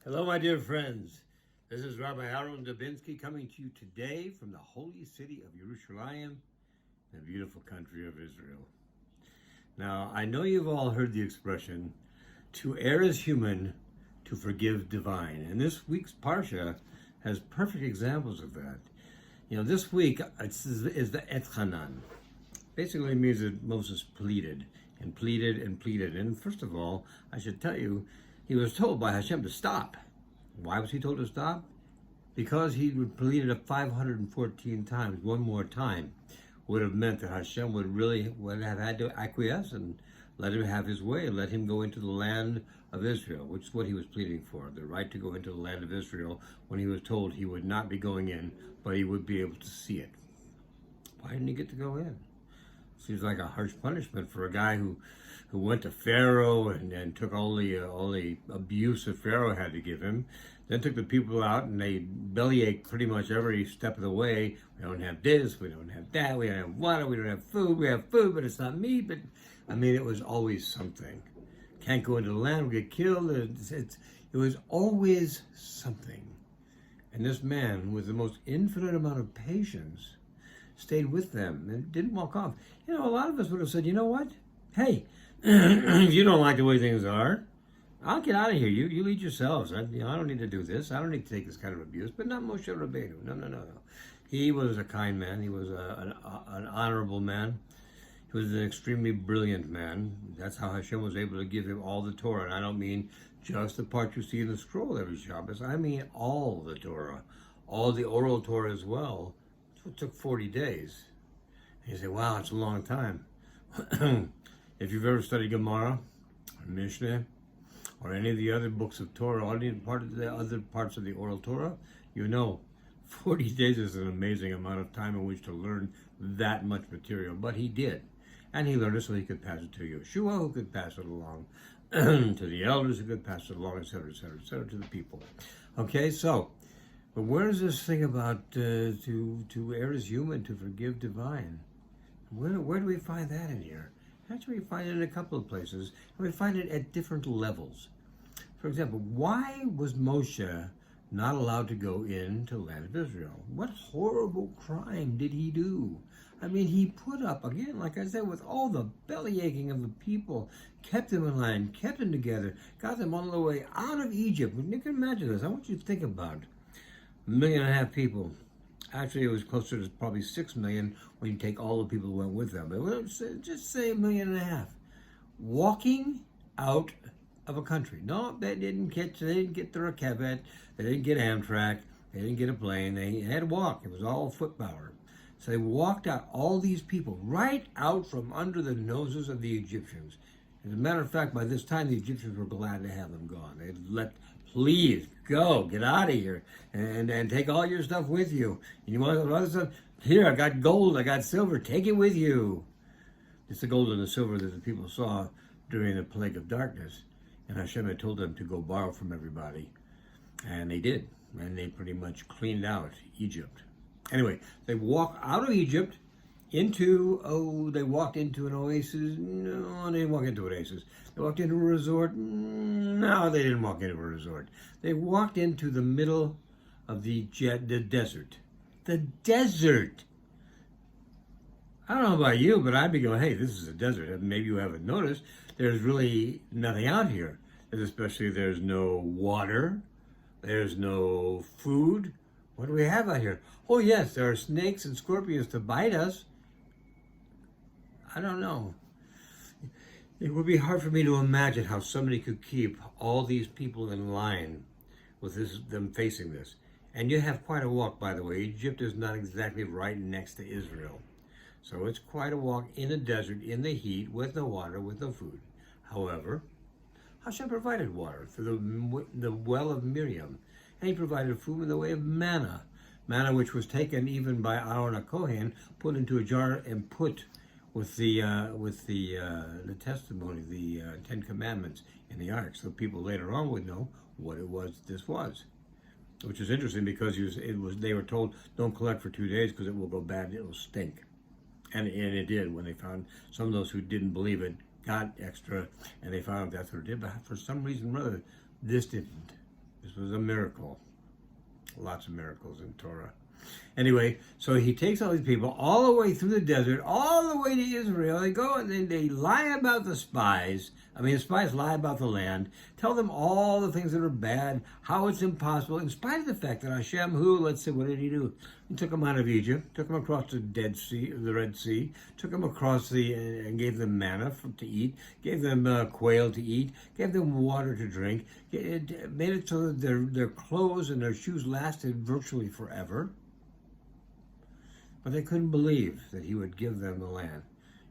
Hello, my dear friends. This is Rabbi Aharon Dobinsky coming to you today from the holy city of Yerushalayim, the beautiful country of Israel. Now, I know you've all heard the expression, to err is human, to forgive divine. And this week's Parsha has perfect examples of that. This week is the Et Hanan. Basically, it means that Moses pleaded and pleaded and pleaded. And first of all, I should tell you, he was told by Hashem to stop. Why was he told to stop? Because he pleaded 514 times. One more time would have meant that Hashem would have had to acquiesce and let him have his way, let him go into the land of Israel, which is what he was pleading for, the right to go into the land of Israel when he was told he would not be going in, but he would be able to see it. Why didn't he get to go in? Seems like a harsh punishment for a guy who went to Pharaoh and took all the abuse that Pharaoh had to give him, then took the people out and they bellyached pretty much every step of the way. We don't have this, we don't have that, we don't have water, we don't have food, we have food, but it's not meat. But I mean, it was always something. Can't go into the land, we get killed. It was always something. And this man, with the most infinite amount of patience, stayed with them and didn't walk off. A lot of us would have said, you know what? Hey, if you don't like the way things are, I'll get out of here. You lead yourselves. I don't need to do this. I don't need to take this kind of abuse. But not Moshe Rabbeinu. No. He was a kind man. He was an honorable man. He was an extremely brilliant man. That's how Hashem was able to give him all the Torah. And I don't mean just the part you see in the scroll every Shabbos. I mean all the Torah, all the oral Torah as well. It took 40 days. And you say, wow, it's a long time. If you've ever studied Gemara, or Mishnah, or any of the other books of Torah, or any part of the other parts of the oral Torah, 40 days is an amazing amount of time in which to learn that much material. But he did. And he learned it so he could pass it to Yeshua, who could pass it along, to the elders who could pass it along, etc., to the people. Okay, so, but where is this thing about to err is human, to forgive divine? Where do we find that in here? Actually, we find it in a couple of places, and we find it at different levels. For example, why was Moshe not allowed to go into the land of Israel? What horrible crime did he do? I mean, he put up, again, like I said, with all the belly aching of the people, kept them in line, kept them together, got them all the way out of Egypt. You can imagine this. I want you to think about it. 1.5 million people. Actually, it was closer to probably 6 million when you take all the people who went with them. But just say 1.5 million. Walking out of a country. No, they didn't get the Rakevet, they didn't get Amtrak, they didn't get a plane, they had to walk. It was all foot power. So they walked out, all these people, right out from under the noses of the Egyptians. As a matter of fact, by this time, the Egyptians were glad to have them gone. They let, please, go, get out of here, and take all your stuff with you. And you want other stuff? Here, I got gold, I got silver, take it with you. It's the gold and the silver that the people saw during the plague of darkness. And Hashem had told them to go borrow from everybody. And they did. And they pretty much cleaned out Egypt. Anyway, they walk out of Egypt they walked into an oasis. No, they didn't walk into an oasis. They walked into a resort. No, they didn't walk into a resort. They walked into the middle of the desert. The desert! I don't know about you, but I'd be going, hey, this is a desert. And maybe you haven't noticed, there's really nothing out here. Especially there's no water. There's no food. What do we have out here? Oh, yes, there are snakes and scorpions to bite us. I don't know. It would be hard for me to imagine how somebody could keep all these people in line with them facing this. And you have quite a walk, by the way. Egypt is not exactly right next to Israel. So it's quite a walk in a desert, in the heat, with no water, with no food. However, Hashem provided water through the well of Miriam. And he provided food in the way of manna. Manna which was taken even by Aharon HaKohen, put into a jar and put with the testimony, the 10 Commandments in the ark, so people later on would know what this was. Which is interesting because they were told, don't collect for 2 days because it will go bad and it will stink. And it did. When they found some of those who didn't believe it got extra, and they found out that's what it did. But for some reason or other, this didn't. This was a miracle. Lots of miracles in Torah. Anyway, so he takes all these people all the way through the desert, all the way to Israel. They go and they lie about the spies. I mean, the spies lie about the land, tell them all the things that are bad, how it's impossible, in spite of the fact that Hashem, let's see, what did he do? He took them out of Egypt, took them across the Red Sea, took them across and gave them manna to eat, gave them quail to eat, gave them water to drink. It made it so that their clothes and their shoes lasted virtually forever. But they couldn't believe that he would give them the land,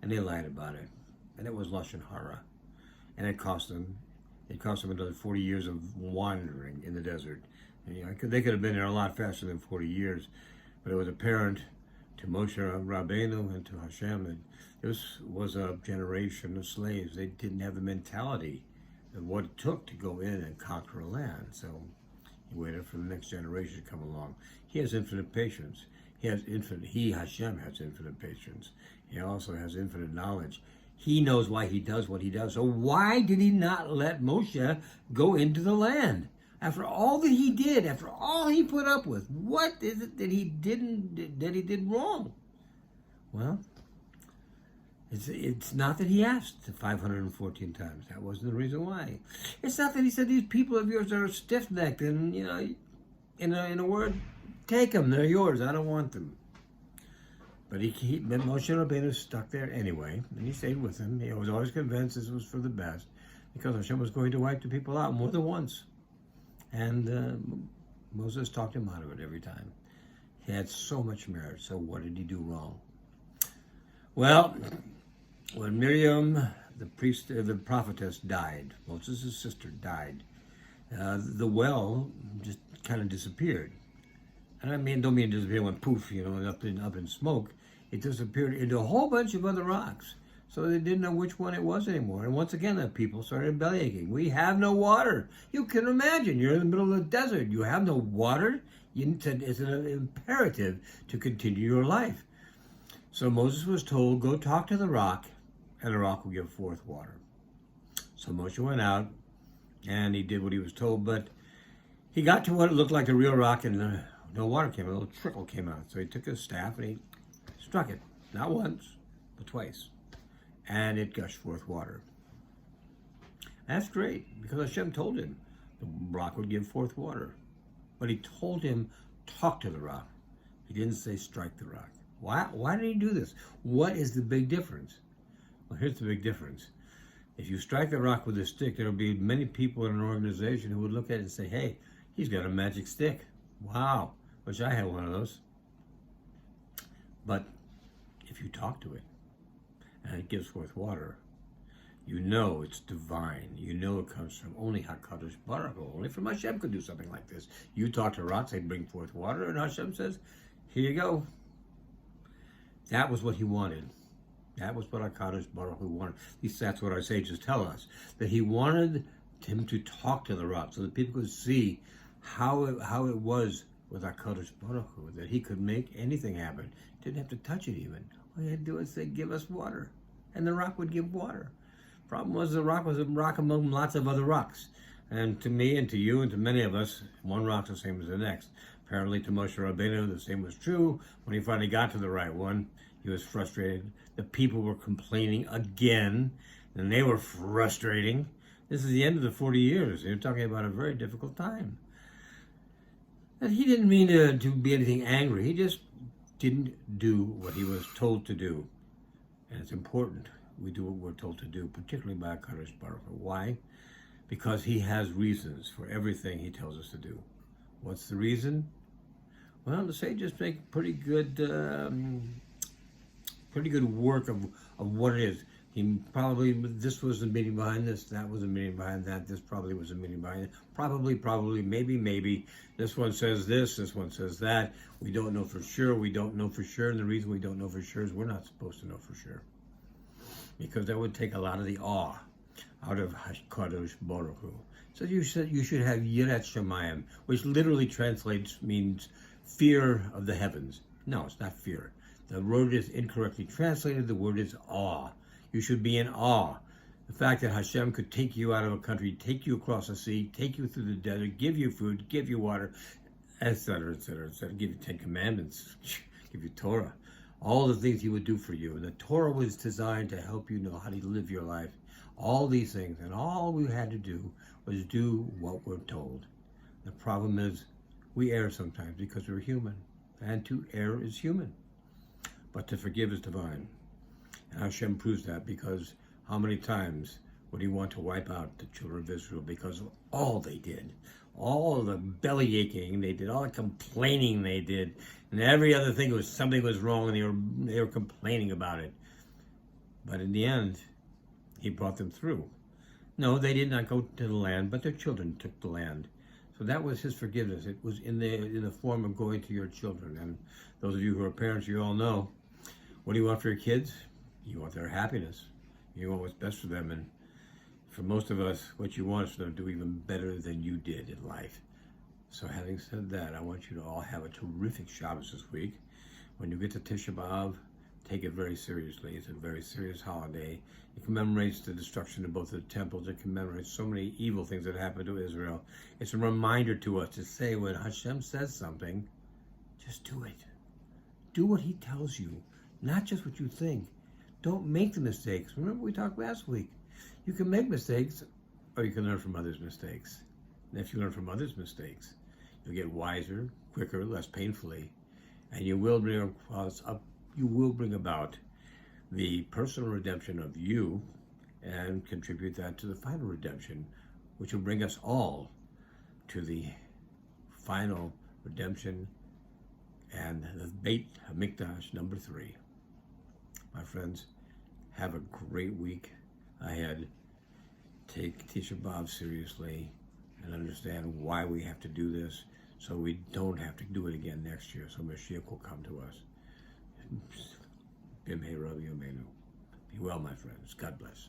and they lied about it. And it was Lashon Hara. And it cost them another 40 years of wandering in the desert. And, they could have been there a lot faster than 40 years, but it was apparent to Moshe Rabbeinu and to Hashem that this was a generation of slaves. They didn't have the mentality of what it took to go in and conquer a land. So he waited for the next generation to come along. He has infinite patience. Hashem has infinite patience. He also has infinite knowledge. He knows why he does what he does. So why did he not let Moshe go into the land? After all that he did, after all he put up with, what is it that he did wrong? Well, it's not that he asked 514 times. That wasn't the reason why. It's not that he said, these people of yours are stiff-necked and, in a word, take them, they're yours, I don't want them. But Moshe Rabbeinu stuck there anyway, and he stayed with him. He was always convinced this was for the best, because Hashem was going to wipe the people out more than once. And Moses talked him out of it every time. He had so much merit, so what did he do wrong? Well, when Miriam, the prophetess, died, Moses' sister died, the well just kind of disappeared. And don't mean it disappeared, went poof, up in smoke. It disappeared into a whole bunch of other rocks. So they didn't know which one it was anymore. And once again, the people started bellyaching. We have no water. You can imagine, you're in the middle of the desert. You have no water. It's an imperative to continue your life. So Moses was told, go talk to the rock, and the rock will give forth water. So Moshe went out, and he did what he was told, but he got to what looked like a real rock, and no water came out. A little trickle came out. So he took his staff, and he struck it. Not once, but twice. And it gushed forth water. That's great, because Hashem told him the rock would give forth water. But he told him, talk to the rock. He didn't say strike the rock. Why did he do this? What is the big difference? Well, here's the big difference. If you strike the rock with a stick, there will be many people in an organization who would look at it and say, hey, he's got a magic stick. Wow, wish I had one of those. But if you talk to it, and it gives forth water, you know it's divine. You know it comes from only HaKadosh Baruch Hu. Only from Hashem could do something like this. You talk to rocks, they bring forth water, and Hashem says, here you go. That was what he wanted. That was what HaKadosh Baruch Hu wanted. At least that's what our sages tell us. That he wanted him to talk to the rock so that people could see how it was with HaKadosh Baruch Hu, that he could make anything happen. Didn't have to touch it even. All he had to do was say, give us water. And the rock would give water. Problem was, the rock was a rock among lots of other rocks. And to me and to you and to many of us, one rock's the same as the next. Apparently to Moshe Rabbeinu, the same was true. When he finally got to the right one, he was frustrated. The people were complaining again, and they were frustrating. This is the end of the 40 years. You're talking about a very difficult time. And he didn't mean to be anything angry. He just didn't do what he was told to do. And it's important we do what we're told to do, particularly by HaKadosh Baruch Hu. Why? Because he has reasons for everything he tells us to do. What's the reason? Well, the sages make pretty good work of what it is. This was the meaning behind this, that was the meaning behind that, this probably was the meaning behind it, probably, maybe. This one says this one says that. We don't know for sure, and the reason we don't know for sure is we're not supposed to know for sure. Because that would take a lot of the awe out of HaKadosh Baruch Hu. So you should have Yirat Shamayim, which literally means fear of the heavens. No, it's not fear. The word is incorrectly translated. The word is awe. You should be in awe. The fact that Hashem could take you out of a country, take you across the sea, take you through the desert, give you food, give you water, etc., etc., etc., give you 10 Commandments, give you Torah, all the things he would do for you. And the Torah was designed to help you know how to live your life. All these things, and all we had to do was do what we're told. The problem is we err sometimes because we're human, and to err is human, but to forgive is divine. And Hashem proves that, because how many times would he want to wipe out the children of Israel because of all they did, all the belly aching they did, all the complaining they did, and every other thing was something was wrong, and they were complaining about it. But in the end, he brought them through. No, they did not go to the land, but their children took the land. So that was his forgiveness. It was in the form of going to your children. And those of you who are parents, you all know, what do you want for your kids? You want their happiness. You want what's best for them. And for most of us, what you want is for them to do even better than you did in life. So having said that, I want you to all have a terrific Shabbos this week. When you get to Tisha B'Av, take it very seriously. It's a very serious holiday. It commemorates the destruction of both of the temples. It commemorates so many evil things that happened to Israel. It's a reminder to us to say, when Hashem says something, just do it. Do what he tells you, not just what you think. Don't make the mistakes. Remember we talked last week. You can make mistakes, or you can learn from others' mistakes. And if you learn from others' mistakes, you'll get wiser, quicker, less painfully, and you will bring about the personal redemption of you and contribute that to the final redemption, which will bring us all to the final redemption and the Beit HaMikdash number 3. My friends, have a great week ahead. Take Tisha B'Av seriously and understand why we have to do this, so we don't have to do it again next year, so Mashiach will come to us. Be well, my friends. God bless.